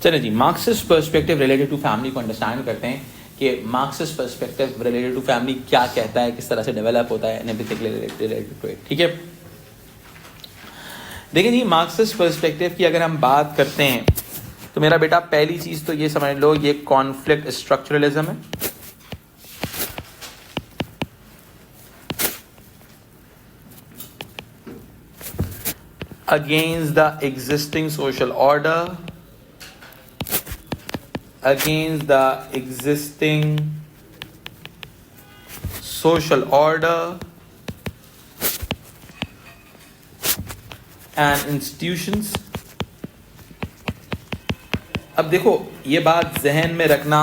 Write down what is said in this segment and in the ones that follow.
चलिए जी, Marxist perspective related to family को अंडरस्टैंड करते हैं कि Marxist perspective related to family क्या कहता है, किस तरह से डेवलप होता है, एवरीथिंग रिलेटेड टू इट। ठीक है, देखिए जी, मार्क्सिस्ट पर्सपेक्टिव की अगर हम बात करते हैं तो मेरा बेटा पहली चीज तो ये समझ लो, ये कॉन्फ्लिक्ट स्ट्रक्चरलिज्म है। Against the existing social order, against the existing social order and institutions। अब देखो ये बात जहन में रखना,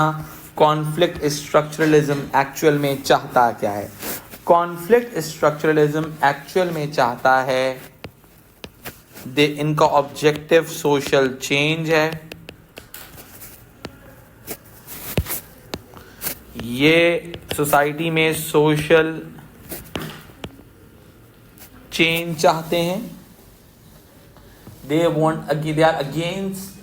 कॉन्फ्लिक्ट स्ट्रक्चरलिज्म एक्चुअल में चाहता क्या है। कॉन्फ्लिक्ट स्ट्रक्चरलिज्म एक्चुअल में चाहता है, इनका ऑब्जेक्टिव सोशल चेंज है। ये सोसाइटी में सोशल चेंज चाहते हैं। They are against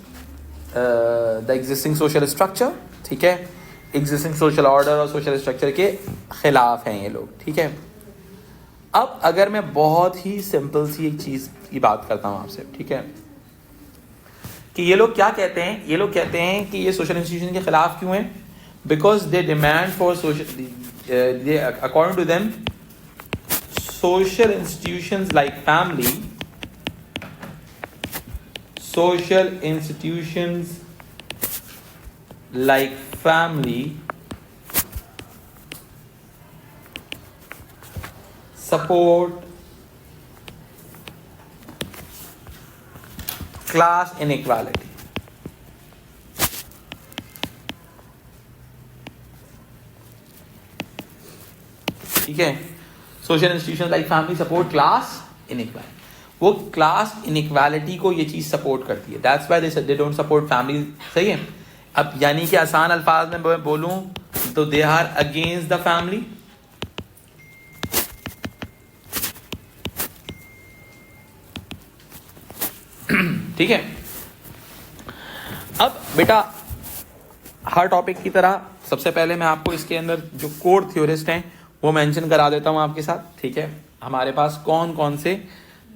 the existing social structure. ठीक है, एग्जिस्टिंग सोशल ऑर्डर और सोशल स्ट्रक्चर के खिलाफ हैं ये लोग। ठीक है, अब अगर मैं बहुत ही सिंपल सी एक चीज की बात करता हूं आपसे, ठीक है, कि ये लोग क्या कहते हैं। ये लोग कहते हैं कि ये सोशल इंस्टीट्यूशन के खिलाफ क्यों है, because they demand for social, according to them, social institutions like family, social institutions like family support class inequality। ठीक है, social institution like family support class inequality. वो क्लास इनइक्वालिटी को ये चीज सपोर्ट करती है। That's why they don't support family. सही है, अब यानी कि आसान अल्फाज में मैं बोलूं तो they are against the family. ठीक है, अब बेटा हर टॉपिक की तरह सबसे पहले मैं आपको इसके अंदर जो कोर थ्योरिस्ट हैं वो मेंशन करा देता हूं आपके साथ। ठीक है, हमारे पास कौन कौन से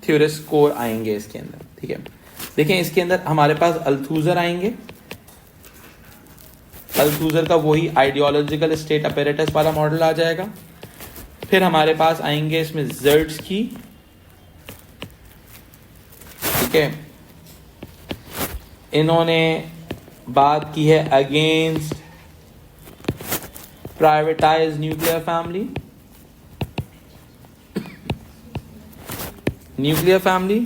थ्योरिस्ट कोर आएंगे इसके अंदर। ठीक है, देखें इसके अंदर हमारे पास अल्थुजर आएंगे। अल्थुजर का वही आइडियोलॉजिकल स्टेट अपैरेटस वाला मॉडल आ जाएगा। फिर हमारे पास आएंगे इसमें ज़र्ट्स्की। ठीक है, इन्होंने बात की है against privatize nuclear family. Nuclear family,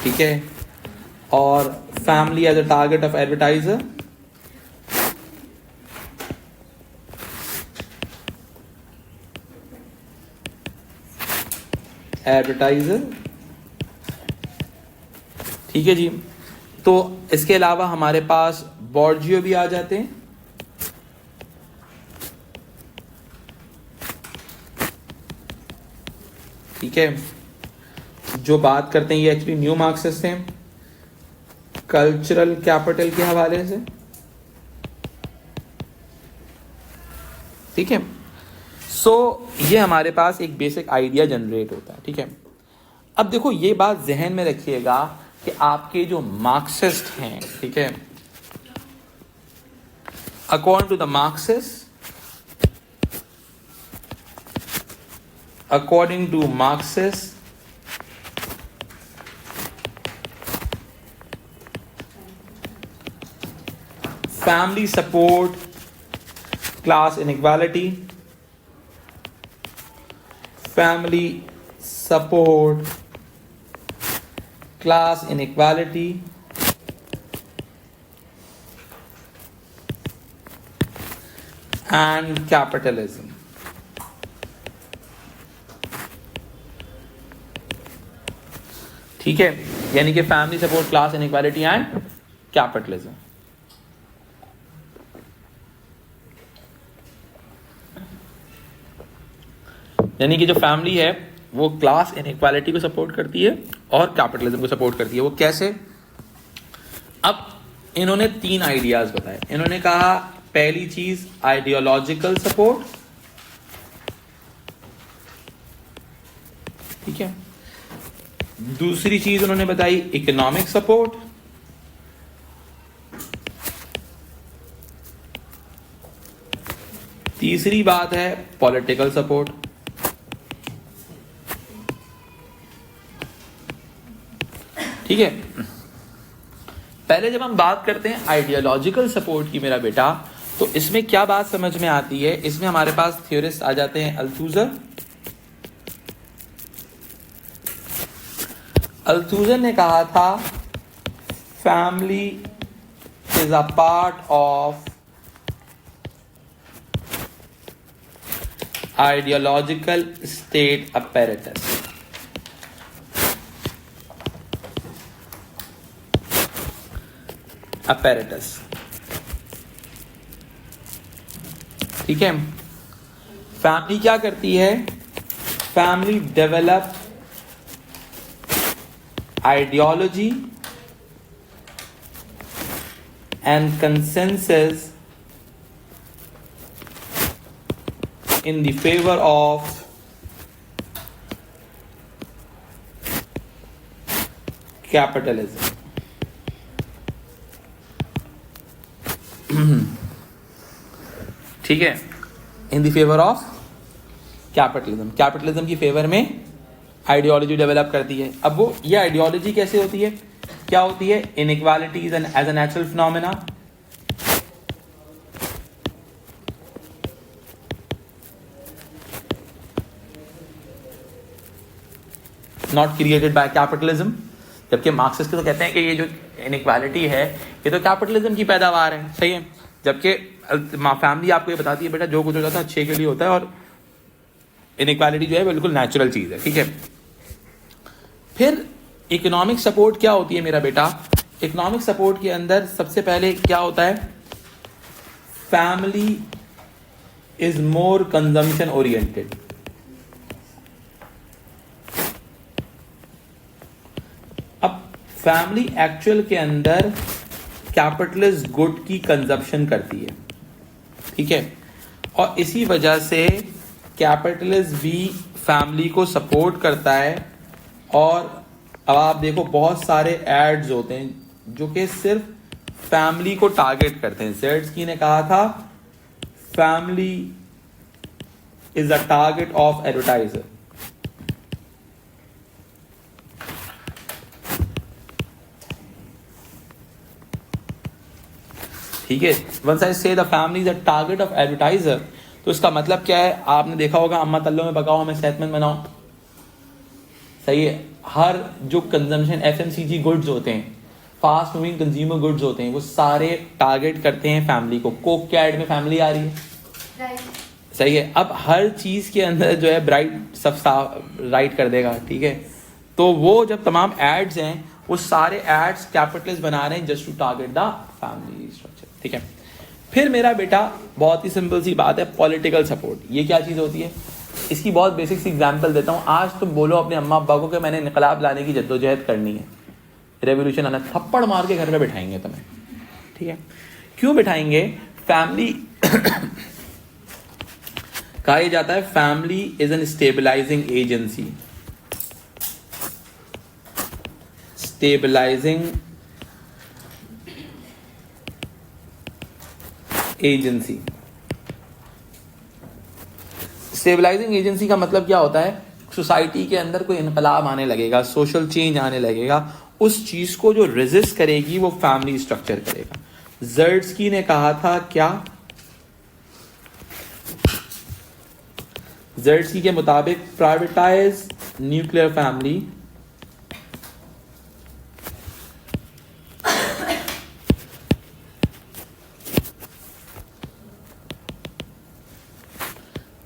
ठीक है, और family as a target of advertiser. ठीक है जी, तो इसके अलावा हमारे पास बॉर्जियो भी आ जाते हैं। ठीक है, जो बात करते हैं ये एक्चुअली न्यू मार्क्सिस्ट हैं, कल्चरल कैपिटल के हवाले से। ठीक है, सो ये हमारे पास एक बेसिक आइडिया जनरेट होता है। ठीक है, अब देखो ये बात जहन में रखिएगा कि आपके जो मार्क्सिस्ट हैं, ठीक है, according to the Marxist, according to Marxists, family support class inequality, family support class inequality, and capitalism। ठीक है, यानी कि family support class inequality and capitalism. यानी कि जो फैमिली है वो क्लास इनइक्वालिटी को सपोर्ट करती है और कैपिटलिज्म को सपोर्ट करती है। वो कैसे? अब इन्होंने 3 आइडियाज बताए। इन्होंने कहा पहली चीज आइडियोलॉजिकल सपोर्ट, ठीक है। दूसरी चीज उन्होंने बताई इकोनॉमिक सपोर्ट, तीसरी बात है पॉलिटिकल सपोर्ट। ठीक है, पहले जब हम बात करते हैं आइडियोलॉजिकल सपोर्ट की मेरा बेटा, तो इसमें क्या बात समझ में आती है? इसमें हमारे पास थ्योरिस्ट आ जाते हैं अल्थुजर। अल्थुजर ने कहा था family is a part of ideological state apparatus। ठीक है, फैमिली क्या करती है? Family develop ideology and consensus in the favor of capitalism। ठीक है, in the favour of capitalism, capitalism की फेवर में आइडियोलॉजी डेवलप करती है। अब वो ये आइडियोलॉजी कैसे होती है, क्या होती है? Inequalities and as a natural phenomena, not created by capitalism. जबकि मार्क्सिस्ट तो कहते हैं कि ये जो इनइक्वालिटी है ये तो कैपिटलिज्म की पैदावार है, सही है। जबकि फैमिली आपको ये बताती है बेटा जो कुछ हो जाता है अच्छे के लिए होता है, और इनइक्वालिटी जो है बिल्कुल नेचुरल चीज है, ठीक है। फिर इकोनॉमिक सपोर्ट क्या होती है मेरा बेटा? इकोनॉमिक सपोर्ट के अंदर सबसे पहले क्या होता है? Family is more consumption oriented. Family actual के अंदर कैपिटलिस्ट गुड की कंजप्शन करती है, ठीक है, और इसी वजह से कैपिटलिस्ट भी फैमिली को सपोर्ट करता है। और अब आप देखो बहुत सारे एड्स होते हैं जो कि सिर्फ फैमिली को टारगेट करते हैं। ज़ेर्स्की ने कहा था family is a target of advertiser. ठीक है, वंस आई से the family is a target of advertiser, तो इसका मतलब क्या है? आपने देखा होगा अम्मा तल्लों में पकाओ हमें सेहतमंद बनाओ, सही है। हर जो कंजम्पशन एफएमसीजी गुड्स होते हैं, फास्ट मूविंग कंज्यूमर गुड्स होते हैं, वो सारे टारगेट करते हैं फैमिली को। कोक के एड में फैमिली आ रही है, सही है। अब हर चीज के अंदर जो है ब्राइट सब राइट कर देगा, ठीक है। तो वो जब तमाम एड्स हैं वो सारे एड्स कैपिटलिस्ट बना रहे हैं just to target the family structure, ठीक है। फिर मेरा बेटा बहुत ही सिंपल सी बात है, पॉलिटिकल सपोर्ट। ये क्या चीज़ होती है? इसकी बहुत बेसिक सी एग्जांपल देता हूँ। आज तुम बोलो अपने अम्मा अब्बा को कि मैंने इनकलाब लाने की जद्दोजहद करनी है, रेवोल्यूशन आना, थप्पड़ मार के घर पे बिठाएंगे तुम्हें, ठीक है। क्यों बिठाएंगे? फैमिली कहा जाता है family is an stabilizing agency, stabilizing agency. Stabilizing agency का मतलब क्या होता है? सोसाइटी के अंदर कोई इनकलाब आने लगेगा, सोशल चेंज आने लगेगा, उस चीज को जो रेजिस्ट करेगी वो फैमिली स्ट्रक्चर करेगा। ज़ेर्स्की ने कहा था क्या? ज़ेर्स्की के मुताबिक privatise nuclear family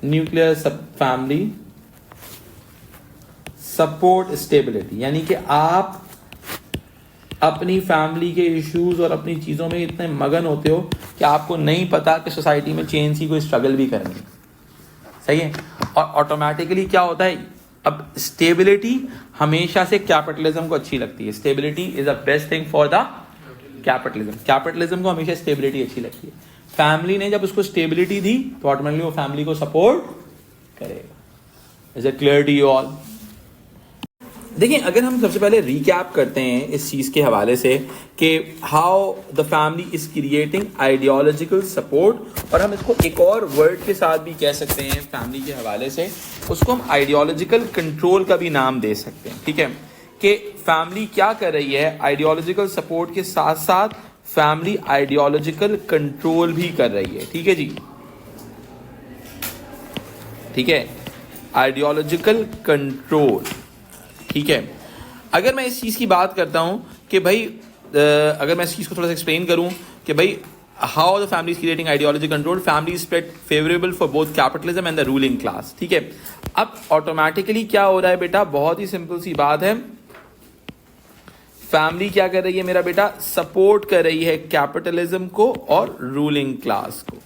nuclear family support stability, यानी कि आप अपनी फैमिली के इश्यूज और अपनी चीज़ों में इतने मगन होते हो कि आपको नहीं पता कि सोसाइटी में चेंज की कोई स्ट्रगल भी करनी है, सही है। और ऑटोमेटिकली क्या होता है? अब स्टेबिलिटी हमेशा से कैपिटलिज्म को अच्छी लगती है, stability is the best thing for the capitalism, capitalism को हमेशा स्टेबिलिटी अच्छी लगती है। फैमिली ने जब उसको स्टेबिलिटी दी तो ऑटोमेटिकली वो फैमिली को सपोर्ट करेगा। Is it clear to you all? देखिए, अगर हम सबसे पहले रिकैप करते हैं इस चीज के हवाले से कि how the family is creating ideological support, और हम इसको एक और वर्ड के साथ भी कह सकते हैं फैमिली के हवाले से, उसको हम आइडियोलॉजिकल कंट्रोल का भी नाम दे सकते हैं। ठीक है, कि फैमिली क्या कर रही है, आइडियोलॉजिकल सपोर्ट के साथ साथ फैमिली आइडियोलॉजिकल कंट्रोल भी कर रही है। ठीक है जी, ठीक है, आइडियोलॉजिकल कंट्रोल। ठीक है, अगर मैं इस चीज की बात करता हूं कि भाई अगर मैं इस चीज को थोड़ा सा एक्सप्लेन करूं कि भाई how the family is creating ideology control, family spread favourable for both capitalism and the ruling class. ठीक है, अब ऑटोमेटिकली क्या हो रहा है बेटा, बहुत ही सिंपल सी बात है, फैमिली क्या कर रही है मेरा बेटा, सपोर्ट कर रही है कैपिटलिज्म को और रूलिंग क्लास को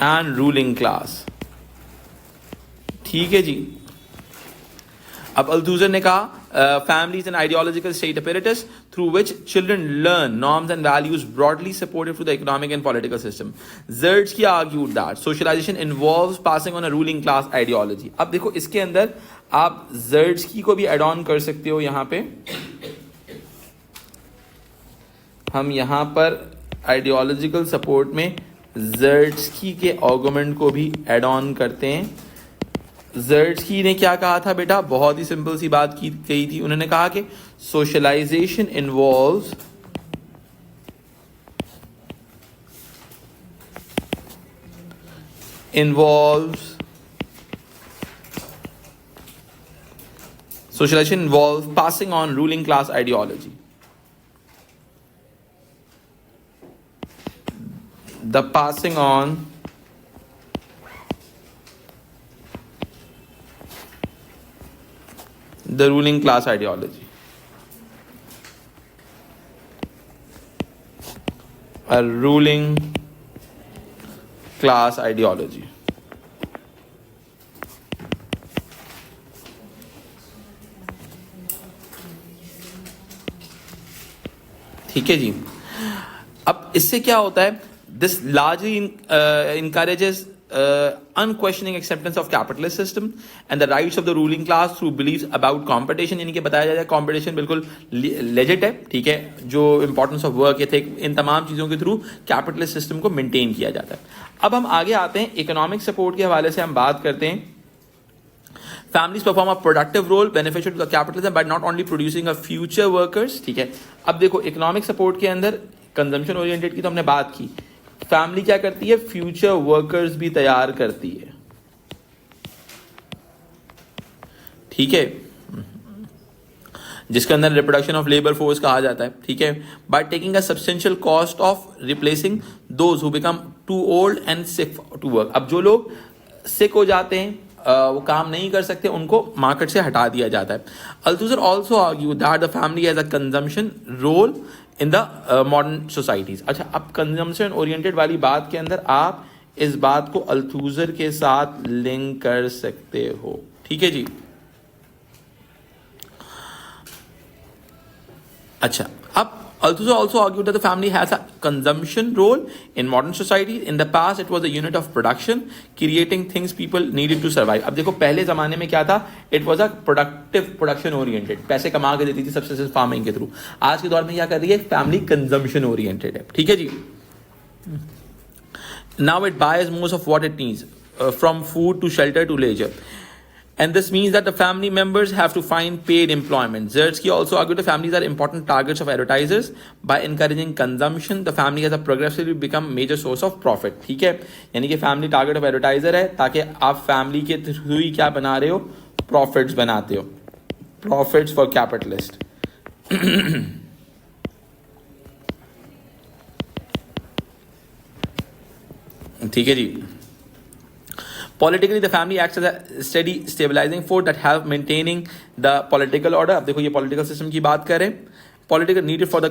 एंड रूलिंग क्लास। ठीक है जी, अब अल्थूजर ने कहा family is an ideological state apparatus through which children learn norms and values broadly supportive to the economic and political system. Zertsky argued that socialization involves passing on a ruling class ideology. अब देखो इसके अंदर आप जर्ट्सकी को भी add on कर सकते हो, यहां पे हम यहां पर आइडियोलॉजिकल सपोर्ट में जर्ट्सकी के आर्गुमेंट को भी एड ऑन करते हैं। जर्ट्सकी ने क्या कहा था बेटा, बहुत ही सिंपल सी बात की कही थी, उन्होंने कहा कि socialization involves socialization involves passing on ruling class ideology. The passing on the ruling class ideology. A ruling class ideology. ठीक है जी, अब इससे क्या होता है, this largely encourages unquestioning acceptance of capitalist system and the rights of the ruling class through beliefs about competition, यानी कि बताया जाता है competition बिल्कुल legit है। ठीक है, जो importance of work ethic, इन तमाम चीज़ों के थ्रू capitalist system को maintain किया जाता है। अब हम आगे आते हैं economic support के हवाले से, हम बात करते हैं families perform a productive role beneficial to the capitalism by not only producing a future workers। ठीक है, अब देखो economic support के अंदर consumption oriented की तो हमने बात की, फैमिली क्या करती है, फ्यूचर वर्कर्स भी तैयार करती है। ठीक है, जिसके अंदर रिप्रोडक्शन ऑफ लेबर फोर्स कहा जाता है। ठीक है, by taking a substantial cost of replacing those who become too old and sick to work. अब जो लोग सिक हो जाते हैं, वो काम नहीं कर सकते, उनको मार्केट से हटा दिया जाता है। Althusser also argue that the family has a consumption role in the modern societies. अच्छा, अब कंजम्पशन ओरिएंटेड वाली बात के अंदर आप इस बात को अल्थूजर के साथ लिंक कर सकते हो। ठीक है जी, अच्छा, अब Althusser also argued that the family has a consumption role in modern society. In the past, it was a unit of production, creating things people needed to survive. अब देखो पहले ज़माने में क्या था, it was a productive, production oriented, पैसे कमा के देती थी subsistence farming के थ्रू। आज के दौर में क्या कर रही है, family consumption oriented है। ठीक है जी, now it buys most of what it needs, from food to shelter to leisure. And this means that the family members have to find paid employment. Zertsky also argued that families are important targets of advertisers. By encouraging consumption, the family has a progressively become major source of profit. ठीक है, यानी कि family target of advertiser है, ताकि आप family के through ही क्या बना रहे हो, प्रॉफिट्स बनाते हो, प्रॉफिट्स फॉर कैपिटलिस्ट। ठीक है जी, Politically, the family acts as a steady stabilizing force that help maintaining the political order. अब देखो ये political system की बात करें, political needed for the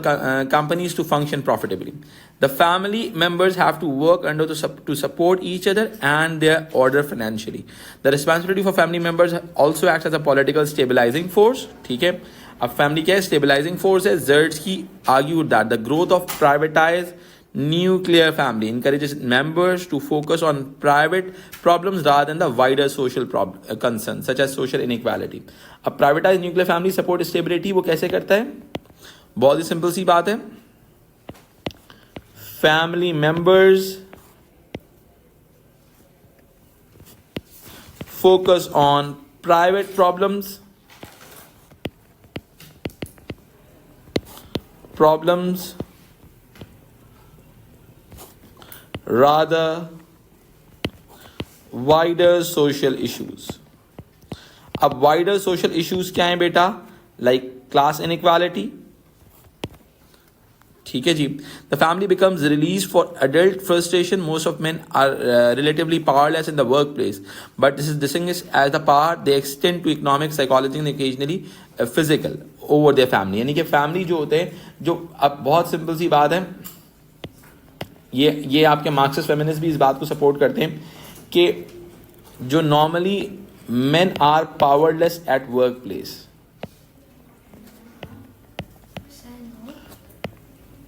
companies to function profitably. The family members have to work under to support each other and their order financially. The responsibility for family members also acts as a political stabilizing force. ठीक है, अब family क्या है? Stabilising force है. Zertsky argued that the growth of privatized nuclear family encourages members to focus on private problems rather than the wider social concerns such as social inequality. अब privatized nuclear family support stability वो कैसे करता है? बहुत ही simple सी बात है. Family members focus on private problems rather wider social issues. अब wider social issues क्या हैं बेटा? Like class inequality. ठीक है जी. The family becomes released for adult frustration. Most of men are relatively powerless in the workplace, but this is distinguished as the power they extend to economic, psychological and occasionally physical over their family. यानी कि family जो होते हैं, जो अब बहुत simple सी बात है, ये आपके मार्क्सिस्ट फेमिनिस्ट भी इस बात को सपोर्ट करते हैं कि जो normally men are powerless at work place,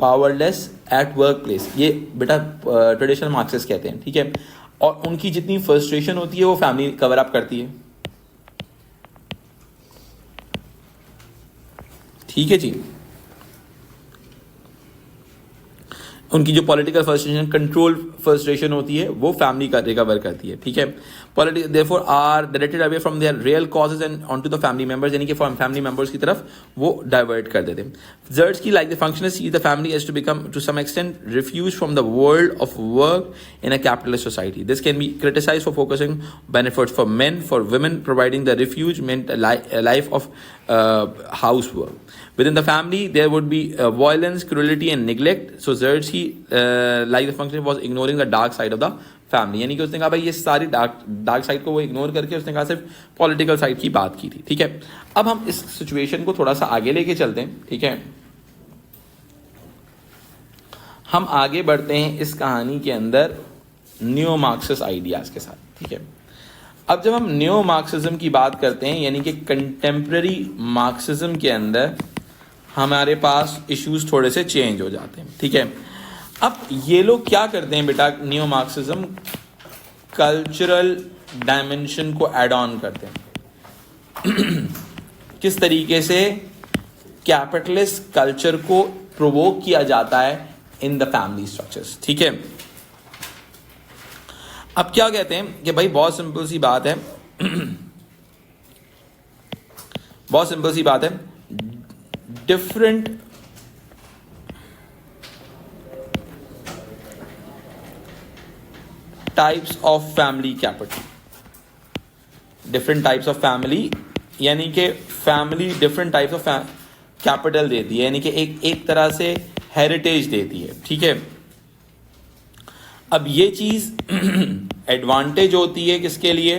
powerless at work place, ये बेटा ट्रेडिशनल मार्क्सिस्ट कहते हैं. ठीक है, और उनकी जितनी फ्रस्ट्रेशन होती है वो फैमिली कवर अप करती है. ठीक है जी. उनकी जो पॉलिटिकल फ्रस्ट्रेशन, कंट्रोल फ्रस्ट्रेशन होती है वो फैमिली का रिकवर करती है. ठीक है, therefore are directed away from their real causes and onto the family members, यानी कि फैमिली मेंबर्स की तरफ वो डाइवर्ट कर देते हैं. Zertsky, like the functionist, sees the family as to become to some extent refuge from the world of work in a capitalist society. This can be criticized for focusing benefits for men, for women providing the refuge meant a life of housework. Within the family, there would be violence, cruelty, and neglect. So Zertsky, like the functionist, was ignoring the dark side of the family. यानी कि उसने कहा भाई ये सारी dark side को वो ignore करके उसने कहा सिर्फ पॉलिटिकल साइड की बात की थी. ठीक है, अब हम इस सिचुएशन को थोड़ा सा आगे लेके चलते हैं. ठीक है, हम आगे बढ़ते हैं इस कहानी के अंदर न्यो मार्क्सिस्ट आइडियाज के साथ. ठीक है, अब जब हम न्यो मार्क्सिज्म की बात करते हैं, यानी कि कंटेम्प्रेरी मार्क्सिज्म के अंदर हमारे पास इश्यूज थोड़े से चेंज हो जाते हैं. ठीक है, अब ये लोग क्या करते हैं बेटा? न्यो मार्क्सिज्म कल्चरल डायमेंशन को ऐड ऑन करते हैं. किस तरीके से कैपिटलिस्ट कल्चर को प्रोवोक किया जाता है इन द फैमिली स्ट्रक्चर्स. ठीक है, अब क्या कहते हैं कि भाई बहुत सिंपल सी बात है, बहुत सिंपल सी बात है, different types of family capital, different types of family, यानी कि family different types of capital देती है, यानी कि एक तरह से हेरिटेज देती है. ठीक है, अब ये चीज एडवांटेज होती है किसके लिए?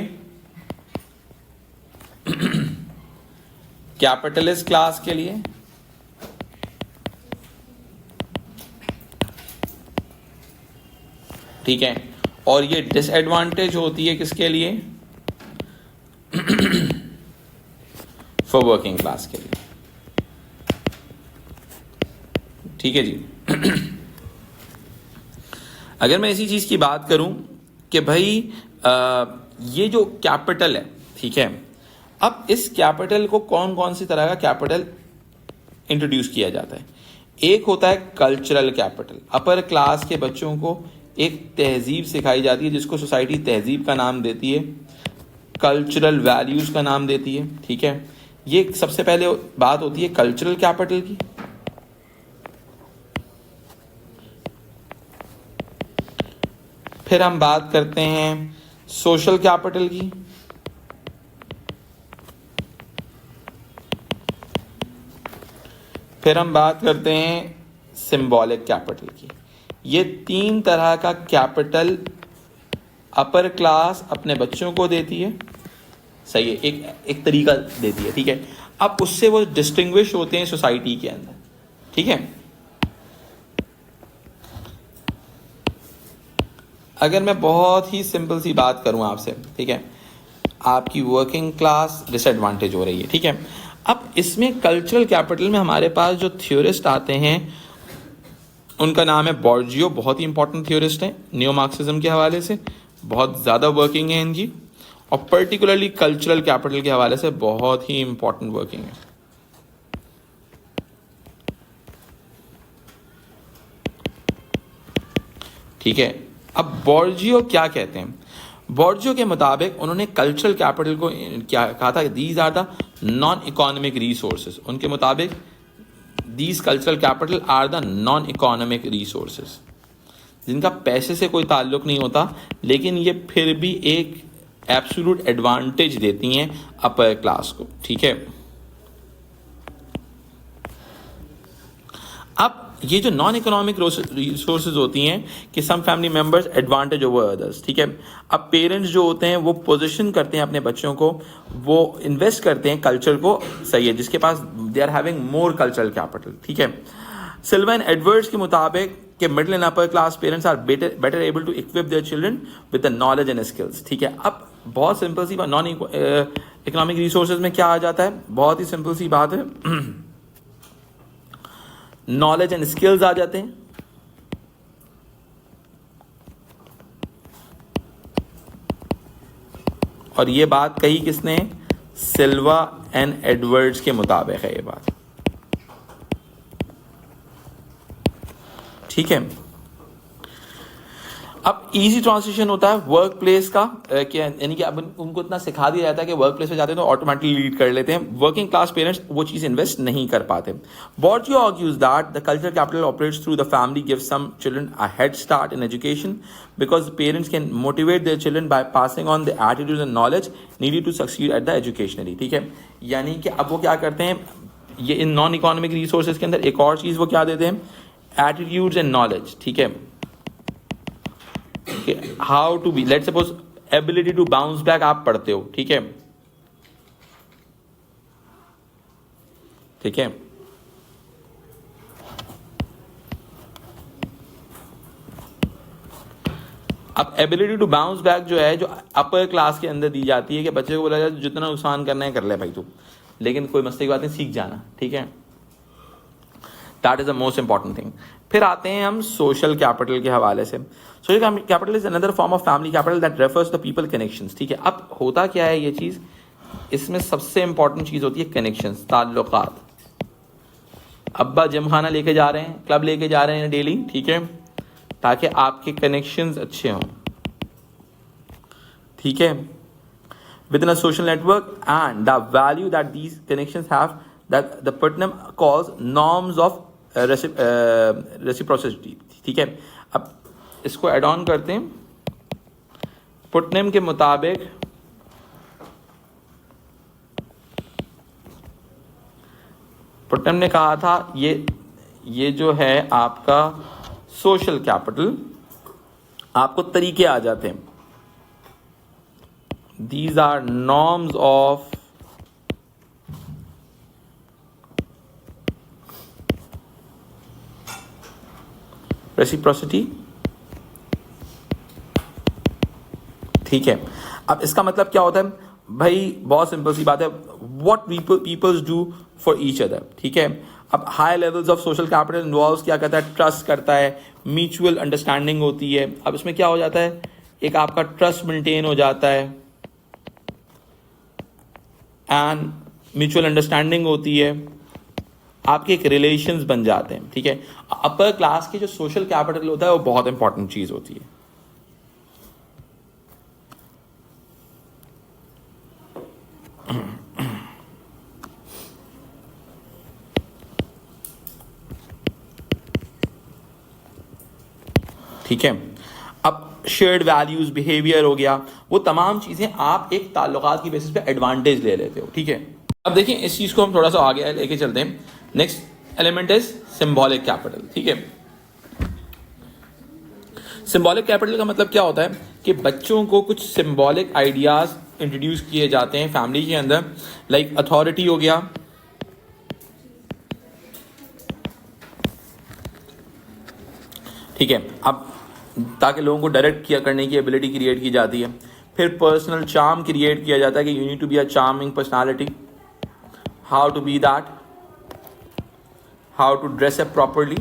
कैपिटलिस्ट क्लास के लिए. ठीक है, और ये डिसएडवांटेज होती है किसके लिए? फॉर वर्किंग क्लास के लिए. ठीक है जी. अगर मैं इसी चीज की बात करूं कि भाई ये जो कैपिटल है, ठीक है, अब इस कैपिटल को कौन कौन सी तरह का कैपिटल इंट्रोड्यूस किया जाता है? एक होता है कल्चरल कैपिटल. अपर क्लास के बच्चों को एक तहजीब सिखाई जाती है जिसको सोसाइटी तहजीब का नाम देती है, कल्चरल वैल्यूज का नाम देती है. ठीक है, ये सबसे पहले बात होती है कल्चरल कैपिटल की. फिर हम बात करते हैं सोशल कैपिटल की. फिर हम बात करते हैं सिंबॉलिक कैपिटल की. ये तीन तरह का कैपिटल अपर क्लास अपने बच्चों को देती है. सही है, एक तरीका देती है. ठीक है, अब उससे वो डिस्टिंग्विश होते हैं सोसाइटी के अंदर. ठीक है। अगर मैं बहुत ही सिंपल सी बात करूं आपसे, ठीक है, आपकी वर्किंग क्लास डिसएडवांटेज हो रही है, ठीक है। अब इसमें कल्चरल कैपिटल में हमारे पास जो थ्योरिस्ट आते हैं उनका नाम है बोर्जियो, बहुत ही इंपॉर्टेंट थ्योरिस्ट है, न्यो मार्क्सिज्म के हवाले से बहुत ज़्यादा वर्किंग है इनकी, और पर्टिकुलरली कल्चरल कैपिटल के हवाले से बहुत ही इंपॉर्टेंट वर्किंग है। ठीक है। अब बोर्जियो क्या कहते हैं? बोर्जियो के मुताबिक उन्होंने कल्चरल कैपिटल को क्या कहा था? These are the non economic resources. उनके मुताबिक these cultural capital are the non economic resources, जिनका पैसे से कोई ताल्लुक नहीं होता, लेकिन ये फिर भी एक एब्सोल्यूट एडवांटेज देती हैं अपर क्लास को। ठीक है। अब ये जो नॉन इकोनॉमिक रिसोर्सेज होती हैं कि some family members advantage over others. ठीक है। अब पेरेंट्स जो होते हैं वो पोजीशन करते हैं अपने बच्चों को, वो इन्वेस्ट करते हैं कल्चर को, सही है, जिसके पास they are having more cultural capital. ठीक है। सिल्वा एंड एडवर्ड्स के मुताबिक कि middle and upper class parents are better able to equip their children with the knowledge and skills. ठीक है। अब बहुत सिंपल सी बात, नॉन इकोनॉमिक रिसोर्सेज में क्या आ जाता है? बहुत ही सिंपल सी बात है, नॉलेज एंड स्किल्स आ जाते हैं, और ये बात कही किसने? सिल्वा एंड एडवर्ड्स के मुताबिक है ये बात। ठीक है। अब इजी ट्रांजिशन होता है वर्क प्लेस का, यानी कि अब उनको इतना सिखा दिया जाता है कि वर्क प्लेस पे जाते हैं तो ऑटोमेटिकली लीड कर लेते हैं। वर्किंग क्लास पेरेंट्स वो चीज इन्वेस्ट नहीं कर पाते। Bourdieu argues that the cultural capital operates through the family, gives some children a head start in education because parents can motivate their children by passing on the attitude and knowledge needed to succeed at the educationally. ठीक है। यानी कि अब वो क्या करते हैं, ये इन नॉन इकोनॉमिक रिसोर्सेज के अंदर एक और चीज वो क्या देते हैं? Attitudes and knowledge. ठीक है। How to be, let suppose ability to bounce back आप पढ़ते हो। ठीक है। ठीक है। अब एबिलिटी टू बाउंस बैक जो है, जो अपर क्लास के अंदर दी जाती है कि बच्चे को बोला जाता है जितना नुकसान करना है कर ले भाई तू, लेकिन कोई मस्ती की बात नहीं, सीख जाना। ठीक है। That is the most important thing. फिर आते हैं हम सोशल कैपिटल के हवाले से। Social capital is another form of family capital that refers the people connections. ठीक है। अब होता क्या है ये चीज, इसमें सबसे इंपॉर्टेंट चीज होती है कनेक्शंस, ताल्लुकात। अब्बा जिम खाना लेके जा रहे हैं, क्लब लेके जा रहे हैं डेली, ठीक है, ताकि आपके कनेक्शंस अच्छे हों। ठीक है। within a social network and the value that these connections have that the Putnam calls norms of reciprocity। ठीक है। अब इसको एड ऑन करते हैं। पुटनम के मुताबिक पुटनम ने कहा था ये जो है आपका सोशल कैपिटल, आपको तरीके आ जाते हैं। These are norms of reciprocity। ठीक है। अब इसका मतलब क्या होता है भाई? बहुत सिंपल सी बात है, what people do for each other। ठीक है। अब high levels of social capital involves क्या करता है? ट्रस्ट करता है, म्यूचुअल अंडरस्टैंडिंग होती है। अब इसमें क्या हो जाता है? एक आपका ट्रस्ट मेंटेन हो जाता है एंड म्यूचुअल अंडरस्टैंडिंग होती है, आपके एक रिलेशंस बन जाते हैं। ठीक है। अपर क्लास की जो सोशल कैपिटल होता है वो बहुत इंपॉर्टेंट चीज होती है। ठीक है। अब शेयर्ड वैल्यूज, बिहेवियर हो गया, वो तमाम चीजें आप एक ताल्लुकात की बेसिस पे एडवांटेज ले लेते हो। ठीक है। अब देखिए इस चीज को हम थोड़ा सा आगे लेके चलते हैं। Next element is symbolic capital. ठीक है। सिंबॉलिक कैपिटल का मतलब क्या होता है कि बच्चों को कुछ सिंबॉलिक आइडियाज इंट्रोड्यूस किए जाते हैं फैमिली के अंदर, लाइक अथॉरिटी हो गया, ठीक है, अब ताकि लोगों को डायरेक्ट किया करने की एबिलिटी क्रिएट की जाती है। फिर पर्सनल चार्म क्रिएट किया जाता है कि you need to be a charming personality, how to be that, how to dress up properly,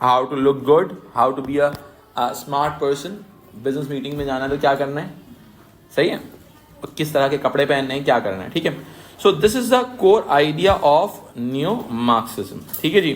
how to look good, how to be a smart person. Business meeting में जाना है तो क्या करना है, सही है, और किस तरह के कपड़े पहनने हैं, क्या करना है, ठीक है। So this is the core idea of new Marxism, ठीक है जी।